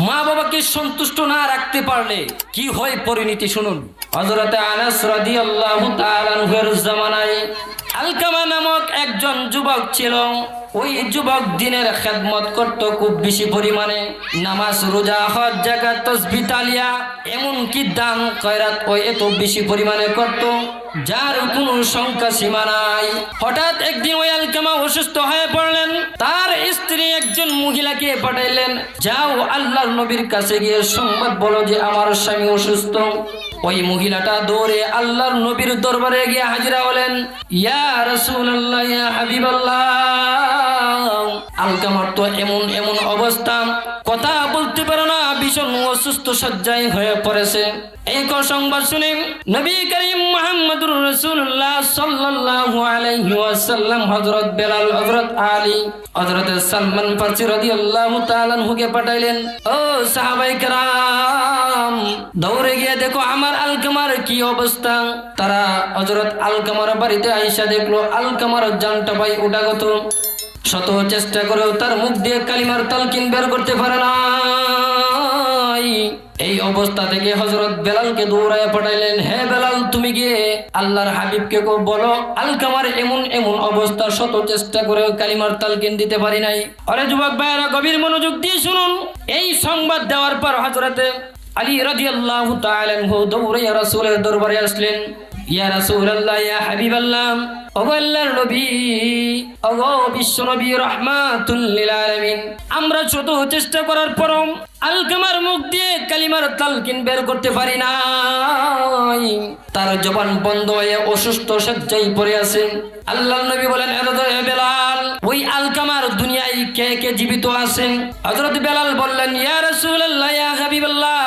মা বাবাকে সন্তুষ্ট না রাখতে পারলে কি হয় পরিণতি শুনুন। হযরত আনাস রাদিয়াল্লাহু তাআলা আনহুর জামানায় আলকামা নামক একজন যুবক ছিল। ওই যুবক দিনের খেদমত করত খুব বেশি পরিমাণে, নামাজ রোজা হজ যাকাত তাসবিহ তালিয়া এমনকি দান খয়রাত ও এত বেশি পরিমাণে করত যার কোনো সংখ্যা সীমা নাই। হঠাৎ একদিন ওই আলকামা অসুস্থ হয়ে পড়লেন। তার স্ত্রী একজন মহিলাকে পাঠাইলেন, যাও আল্লাহর নবীর কাছে গিয়ে সংবাদ বলো যে আমার স্বামী অসুস্থ। ওই মহিলাটা দৌড়ে আল্লাহর নবীর দরবারে গিয়ে হাজিরা হলেন। ইয়া রাসূলুল্লাহ, ইয়া হাবিবাল্লাহ, আলকামার তো এমন এমন অবস্থা, কথা বলতে পারে না, ভীষণ অসুস্থ শয্যায় হয়ে পড়েছে। এই সংবাদ শুনে নবী করিম মুহাম্মদুর রাসূলুল্লাহ সাল্লাল্লাহু আলাইহি ওয়াসাল্লাম হযরত বেলাল, হযরত আলী, হযরত সালমান ফারসি রাদিয়াল্লাহু তাআলা আনহুকে পাঠাইলেন। ও সাহাবায়ে কেরাম, দৌড়ে গিয়ে দেখো আমার আলকামার কি অবস্থা। তারা হযরত আলকামার বাড়িতে আয়েশা দেখলো আলকামার জানটা ভাই ওঠাগত। শত চেষ্টা করেও তার মুখ দিয়ে কালিমার তালকিন বের করতে পারে না। এই অবস্থা থেকে হযরত বেলালকে দৌড়ায় পাঠাইলেন, হে বেলাল, তুমি গিয়ে আল্লাহর হাবিবকে বলো আলকামার এমন এমন অবস্থা, শত চেষ্টা করেও কালিমার তালকিন দিতে পারি নাই। আরে যুবক ভাইরা, গভীর মনোযোগ দিয়ে শুনুন। এই সংবাদ দেওয়ার পর হযরতে আলী রাদিয়াল্লাহু তাআলা আনহু দৌড়াইয়া রাসূলের দরবারে আসলেন। ইয়া রাসূলুল্লাহ, ইয়া হাবিবাল্লাহ, ওগো আল্লাহর নবী, ওগো বিশ্ব নবী রাহমাতুল লিল আলামিন, আমরা শত চেষ্টা করার পরও আলকামার মুখ দিয়ে কালিমার তালকিন বের করতে পারি না। তার জবান বন্ধ হয়ে অসুস্থ শয্যায় পড়ে আছে। আল্লাহর নবী বলেন, হে বেলাল, ওই আলকামার দুনিয়ায় কে কে জীবিত আছেন? হযরত বেলাল বললেন, ইয়া রাসূলুল্লাহ, ইয়া হাবিবাল্লাহ,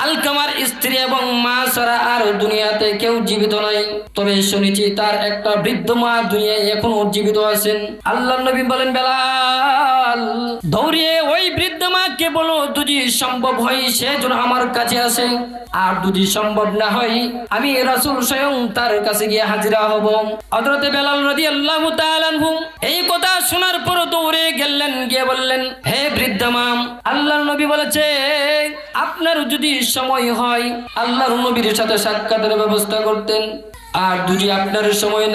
আলকামার স্ত্রী এবং মা ছাড়া আর দুনিয়াতে কেউ জীবিত নাই। তবে শুনেছি তার একটা বৃদ্ধ মা দুনিয়ায় এখনো জীবিত আছেন। আল্লাহর নবী বলেন, বেলাল, দৌড়িয়ে ওই বৃদ্ধ মাকে বলো যদি সম্ভব হয় সে যেন আমার কাছে আসে, আর যদি সম্ভব না হয় আমি রাসূল স্বয়ং তার কাছে গিয়ে হাজিরা হব। হযরত বেলাল রাদিয়াল্লাহু তাআলা আনহু এই কথা শোনার পর দৌড়ে গেলেন, গিয়ে বললেন, হে বৃদ্ধ মা, আল্লাহর নবী বলেছে আপনার যদি সময় হয় আল্লাহর নবীর সাথে সাক্ষাতের ব্যবস্থা করতেন, আর যদি আপনার সময়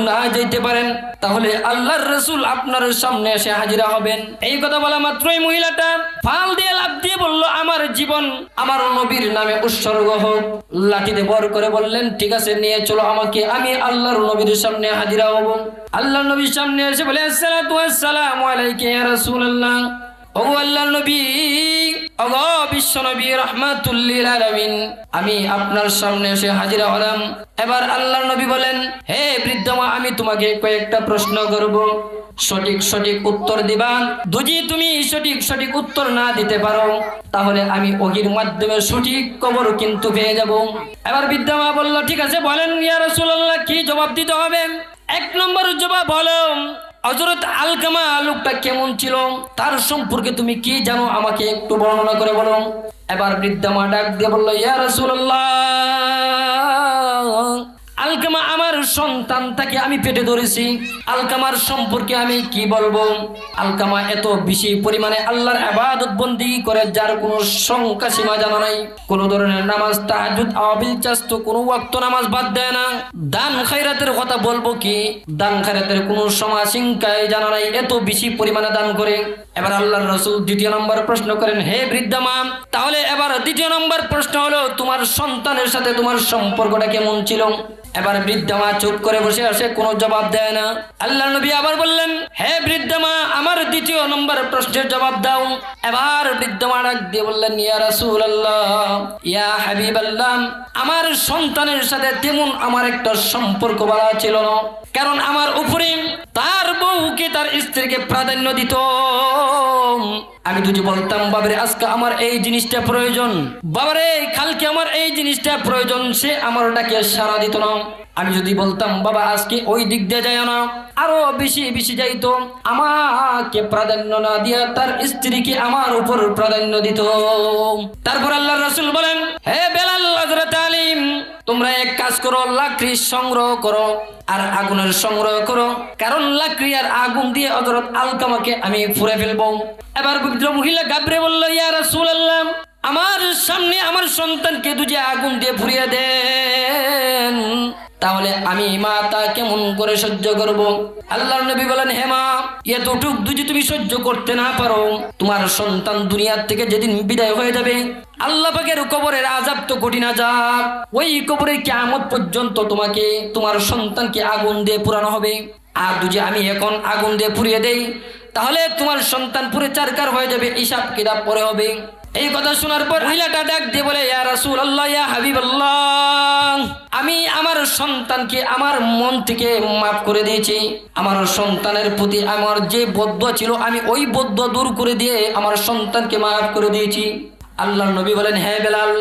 না যেতে পারেন তাহলে আল্লাহর রাসূল আপনার সামনে এসে হাজিরা হবেন। এই কথা বলা মাত্রই মহিলাটা ফাল দিয়ে লাফ দিয়ে বলল, আমার জীবন আমার নবীর নামে উৎসর্গ হোক। লাঠিতে ভর করে বললেন, ঠিক আছে, নিয়ে চলো আমাকে, আমি আল্লাহর নবীর সামনে হাজিরা হব। আল্লাহর নবীর সামনে এসে বলে, আসসালাতু ওয়াসসালামু আলাইকা ইয়া রাসূলুল্লাহ, ওগো আল্লাহর নবী, ওগো বিশ্ব নবী রাহমাতুল লিল আলামিন, আমি আপনার সামনে এসে হাজিরা হলাম। এবার আল্লাহর নবী বলেন, হে বৃদ্ধ মা, আমি তোমাকে কয়েকটা প্রশ্ন করব, সঠিক সঠিক উত্তর দিবা। যদি তুমি সঠিক উত্তর না দিতে পারো তাহলে আমি ওহীর মাধ্যমে সঠিক খবর কিন্তু পেয়ে যাব। এবার বৃদ্ধ মা বলল, ঠিক আছে, বলেন ইয়া রাসূলুল্লাহ, কি জবাব দিতে হবে? এক নম্বর জবাব হলো, হযরত আলকামা লোকটা কেমন ছিল, তার সম্পর্কে তুমি কি জানো, আমাকে একটু বর্ণনা করে বলো। এবার বৃদ্ধা মা ডাক দিয়ে বলল, ইয়া রাসূলুল্লাহ, আলকামা আমার সন্তান, তাকে আমি পেটে ধরেছি, আলকামার সম্পর্কে আমি কি বলবো? আলকামা এত বেশি পরিমাণে আল্লাহর ইবাদত বন্দেগী করে যার কোনো সংখ্যা সীমা জানা নাই। কোন ধরনের নামাজ, তাহাজ্জুদ, আওয়াবিল চাস্ত কোনো ওয়াক্ত নামাজ বাদ দেয় না। দান খায়রাতের কথা বলবো কি, দান খায়রাতের কোনো সীমায় জানা নাই, এত বেশি পরিমাণে দান করে। এবার আল্লাহর রাসূল দ্বিতীয় নম্বর প্রশ্ন করেন, হে বৃদ্ধা মা, তাহলে এবার দ্বিতীয় নম্বর প্রশ্ন হলো তোমার সন্তানের সাথে তোমার সম্পর্কটা কেমন ছিল? এবার বৃদ্ধা মা চুপ করে বসে আসে, কোনো জবাব দেয় না। আল্লাহর নবী আবার বললেন, হে বৃদ্ধা মা, আমার দ্বিতীয় নম্বর প্রশ্নের জবাব দাও। এবার বৃদ্ধা মা ডাক দিয়ে বললেন, ইয়া রাসূলুল্লাহ, ইয়া হাবিবাল্লাহ, আমার সন্তানের সাথে তেমন আমার একটা সম্পর্ক ভালো ছিল না, কারণ আমার উপরে তার বউকে, তার স্ত্রীকে প্রাধান্য দিত। আমি যদি বলতাম, বাবারে আজকে আমার এই জিনিসটা প্রয়োজন, বাবারে কালকে আমার এই জিনিসটা প্রয়োজন, সে আমার ডাকে সাড়া দিত না। আমি যদি বলতাম, বাবা আজকে ওই দিক দিয়ে যায় না, আরো বেশি যাইতো, আমাকে প্রাধান্য না দিয়া তার স্ত্রীকে আমার উপর প্রাধান্য দিত। তারপর আল্লাহর রাসূল বলেন, হে বেলাল, হযরত আলী, তোমরা এক কাজ করো, লাকড়ি সংগ্রহ করো আর আগুনের সংগ্রহ করো, কারণ লাকড়ি আর আগুন দিয়ে হযরত আলকামাকে আমি পুড়ে ফেলবো। এবার বৃদ্ধ মহিলা গাবরে বলল, ইয়া রাসূলুল্লাহ, আমার সামনে আমার সন্তানকে দুজে আগুন দিয়ে পুড়িয়ে দেন, তাহলে আমি মা তা কেমন করে সহ্য করব? আল্লাহর নবী বলেন, হে মা, এতটুক যদি তুমি সহ্য করতে না পারো, তোমার সন্তান দুনিয়ার থেকে যেদিন বিদায় হয়ে যাবে, আল্লাহ পাকের কবরের আযাব তো কঠিন আযাব, ওই কবরে কিয়ামত পর্যন্ত তোমাকে তোমার সন্তানকে আগুন দিয়ে পুরানো হবে। আর যদি আমি এখন আগুন দিয়ে পুড়িয়ে দেই, তাহলে তোমার সন্তান পুরে চারকার হয়ে যাবে, হিসাব কিতাব পরে হবে। এই কথা শোনার পর মহিলাটা ডাক দিয়ে বলে, ইয়া রাসূলুল্লাহ, ইয়া হাবিবাল্লাহ, আমি আমার সন্তানকে আমার মন থেকে মাফ করে দিয়েছি। আমার সন্তানের প্রতি আমার যে বদদুয়া ছিল, আমি ওই বদদুয়া দূর করে দিয়ে আমার সন্তানকে মাফ করে দিয়েছি। আল্লাহর নবী বলেন, হ্যাঁ বেলাল,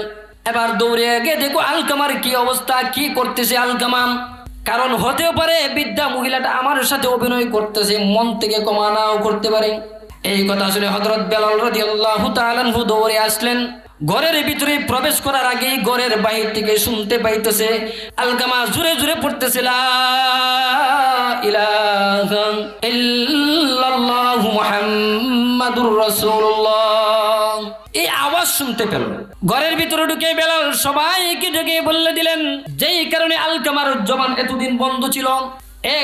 এবার দৌড়ে গিয়ে দেখো আলকামার কি অবস্থা, কি করতেছে আলকামা। কারণ হতেও পারে বৃদ্ধা মহিলাটা আমার সাথে অভিনয় করতেছে, মন থেকে ক্ষমা নাও করতে পারে। এই কথা শুনে হযরত বেলাল রাদিয়াল্লাহু তাআলা আনহু দৌড়ে আসলেন। ঘরের ভিতরে প্রবেশ করার আগেই ঘরের বাহির থেকে শুনতে পাইতেছে আলকামা জোরে জোরে পড়তেছে, লা ইলাহা ইল্লাল্লাহু মুহাম্মাদুর রাসূলুল্লাহ। এই আওয়াজ শুনতে পেল। ঘরের ভিতরে ঢুকে বেলাল সবাইকে ঢুকে বলে দিলেন, যেই কারণে আলকামার জবান এতদিন বন্ধ ছিল,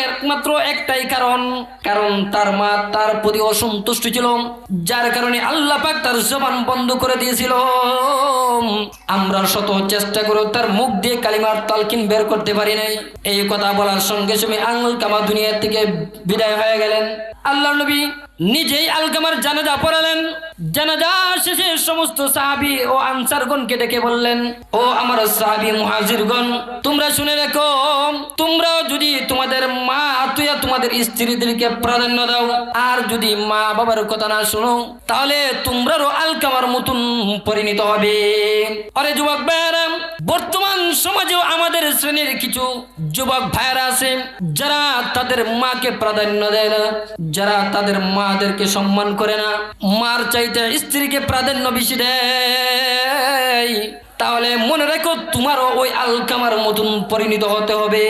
একমাত্র একটাই কারণ, কারণ তার মা তার প্রতি অসন্তুষ্ট ছিল, যার কারণে আল্লাহ পাক তার জবান বন্ধ করে দিয়েছিল। আমরা শত চেষ্টা করে তার মুখ দিয়ে কালিমার তালকিন বের করতে পারি নাই। এই কথা বলার সঙ্গে সঙ্গে আলকামা দুনিয়া থেকে বিদায় হয়ে গেলেন। আল্লাহর নবী নিজেই আলকামার জানাজা পড়ালেন। জানাজা শেষে সমস্ত সাহাবী ও আনসারগণকে ডেকে বললেন, ও আমার সাহাবী মুহাজিরগণ, তোমরা শুনে রাখো, তোমরাও যদি তোমাদের মা আত্মীয় তোমাদের স্ত্রীদেরকে প্রাধান্য দাও, আর যদি মা বাবার কথা না শোনো, তাহলে তোমরাও আলকামার মতন পরিণত হবে। আরে যুবক ভাইয়েরা, বর্তমান সমাজেও আমাদের শ্রেণীর কিছু যুবক ভাইয়েরা আছে যারা তাদের মাকে প্রাধান্য দেয় না, যারা তাদের মাদেরকে সম্মান করে না, মার চাইতে স্ত্রীকে প্রাধান্য বেশি দেয়। তাহলে মনে রাখো, তোমারও ওই আলকামার মতন পরিণত হতে হবে।